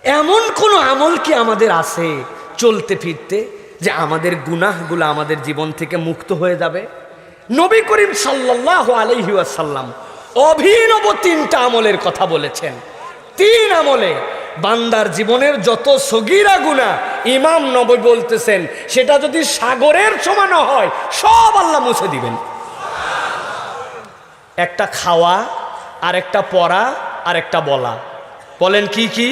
এমন কোনো আমল কি আমাদের আছে চলতে ফিরতে যে আমাদের গুনাহগুলো আমাদের জীবন থেকে মুক্ত হয়ে যাবে? নবী করিম সাল্লাল্লাহু আলাইহি ওয়াসাল্লাম অভিনব 3টা আমলের কথা বলেছেন। 3 আমলে বান্দার জীবনের যত সগীরা গুনাহ, ইমাম নবী বলতেছেন সেটা যদি সাগরের সমান হয় সব আল্লাহ মুছে দিবেন। একটা খাওয়া, আর একটা পড়া, আর একটা বলা। বলেন কি কি?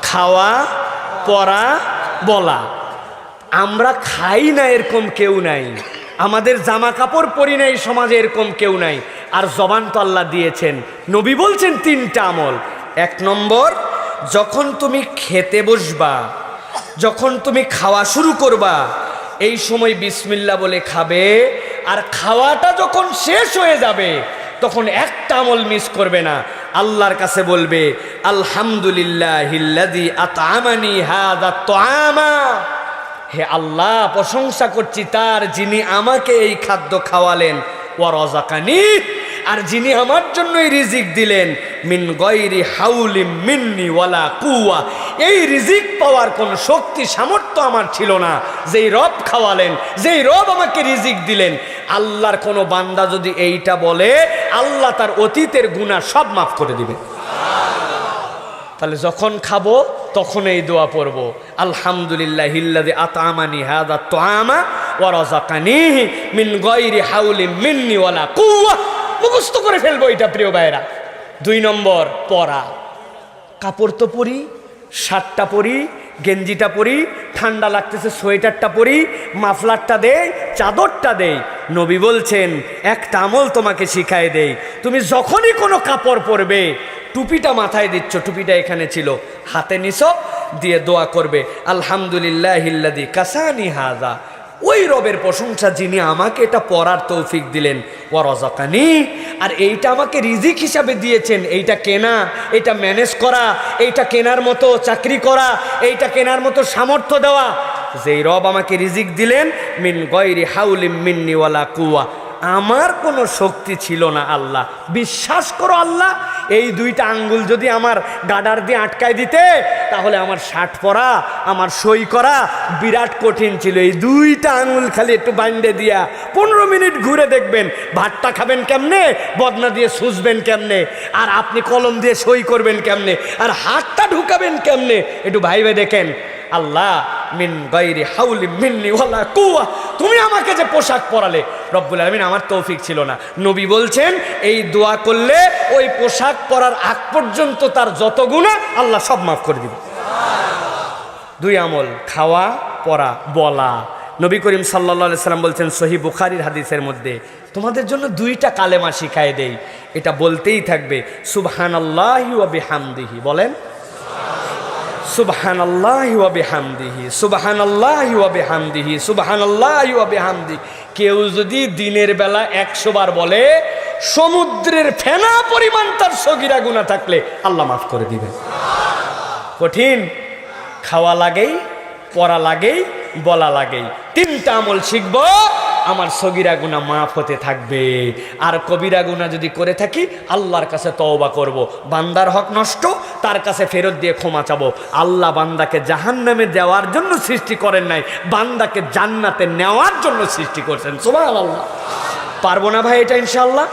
খাওয়া, পড়া, বলা। আমরা খাই না এরকম কেউ নাই, আমাদের জামা কাপড় পরি নাই সমাজে এরকম কেউ নাই, আর জবান তো আল্লাহ দিয়েছেন। নবী বলছেন 3টা আমল। 1 নম্বর, যখন তুমি খেতে বসবা, যখন তুমি খাওয়া শুরু করবা, এই সময় বিসমিল্লাহ বলে খাবে, আর খাওয়াটা যখন শেষ হয়ে যাবে তখন একটা আমল মিস করবে না। আল্লাহর কাছে বলবে আলহামদুলিল্লাহিল্লাযী আত'আমানি হাযা তুআমা, হে আল্লাহ প্রশংসা করছি তার যিনি আমাকে এই খাদ্য খাওয়ালেন, ওয়া রাযাকানি, আর যিনি আমার জন্যই রিজিক দিলেন, মিন গায়রি হাউলিম মিন্নি ওয়ালা কুওয়া, এই রিজিক পাওয়ার কোন শক্তি সামর্থ্য আমার ছিল না, যেই রব খাওয়ালেন, যেই রব আমাকে রিজিক দিলেন। আল্লাহর কোনো বান্দা যদি এইটা বলে, আল্লাহ তার অতীতের গুনাহ সব মাফ করে দিবে। তাহলে যখন খাবো তখন এই দোয়া পড়বো, আলহামদুলিল্লাহিল্লাযী আত'আমানি হাযা তুআমা ওয়া রাযাকানিহি মিন গায়রি হাউলিম মিন্নি ওয়ালা কুওয়া। মুখস্থ করে ফেলবো এটা প্রিয় ভাইরা। 2 নম্বর, পরা। কাপড় তো পরি, শার্টটা পরি, গেঞ্জিটা পরি, ঠান্ডা লাগতেছে সোয়েটারটা পরি, মাফলারটা দেই, চাদরটা দেই। নবী বলছেন একটা আমল তোমাকে শিখায় দেই, তুমি যখনই কোনো কাপড় পরবে, টুপিটা মাথায় দিচ্ছ, টুপিটা এখানে ছিল, হাতে নিছো, দিয়ে দোয়া করবে আলহামদুলিল্লাহিল্লাযী কাসানি হাযা, ওই রবের প্রশংসা যিনি আমাকে এটা পরার তৌফিক দিলেন, ওয়া রাযাকানি, আর এইটা আমাকে রিজিক হিসাবে দিয়েছেন। এইটা কেনা, এইটা ম্যানেজ করা, এইটা কেনার মতো চাকরি করা, এইটা কেনার মতো সামর্থ্য দেওয়া, যেই রব আমাকে রিজিক দিলেন, মিন গায়রি হাউলিম মিন্নি ওয়ালা কুওয়া, আমার কোনো শক্তি ছিল না। আল্লাহ, বিশ্বাস করো আল্লাহ, এই 2টা আঙ্গুল যদি আমার গাডার দিয়ে আটকায় দিতে, তাহলে আমার শার্ট পরা, আমার সই করা বিরাট কঠিন ছিল। এই 2টা আঙ্গুল খালি একটু বাইন্ডে দিয়া 15 মিনিট ঘুরে দেখবেন ভাতটা খাবেন কেমনে, বদনা দিয়ে সুজবেন কেমনে, আর আপনি কলম দিয়ে সই করবেন কেমনে, আর হাতটা ঢুকাবেন কেমনে, একটু ভাইবে দেখেন। আল্লাহ, মিন গায়রি হাউলিম মিন্নি ওয়ালা কুওয়া, তুমি আমাকে যে পোশাক পরালে, রব্বুল আলামিন আমার তৌফিক ছিল না। নবী বলছেন এই দোয়া করলে ওই পোশাক পরার আগ পর্যন্ত তার যত গুনাহ আল্লাহ সব মাফ করে দিবে। 2 আমল, খাওয়া, পরা, বলা। নবী করিম সাল্লাল্লাহু আলাইহি সাল্লাম বলছেন সহিহ বুখারীর হাদিসের মধ্যে, তোমাদের জন্য 2টা কালেমা শিখায় দেই, এটা বলতেই থাকবে, সুবহানাল্লাহি ওয়া বিহামদিহি। বলেন সুবহানাল্লাহি ওয়া বিহামদিহি, সুবহানাল্লাহি ওয়া বিহামদিহি, সুবহানাল্লাহি ওয়া বিহামদিহি। কেউ যদি দিনের বেলা 100 বার বলে, সমুদ্রের ফেনা পরিমাণ তার সগীরা গুনাহ থাকলে আল্লাহ মাফ করে দিবেন। কঠিন? খাওয়া লাগেই, পড়া লাগেই, বলা লাগেই। 3টা আমল শিখবো, আমার সগীরা গুনাহ মাফ হতে থাকবে। আর কবিরা গুনাহ যদি করে থাকি, আল্লাহর কাছে তওবা করব। বান্দার হক নষ্ট, তার কাছে ফেরত দিয়ে ক্ষমা চাবো। আল্লাহ বান্দাকে জাহান্নামে দেওয়ার জন্য সৃষ্টি করেন নাই, বান্দাকে জান্নাতে নেওয়ার জন্য সৃষ্টি করছেন। সুবহানাল্লাহ। পারবো না ভাই এটা ইনশাআল্লাহ?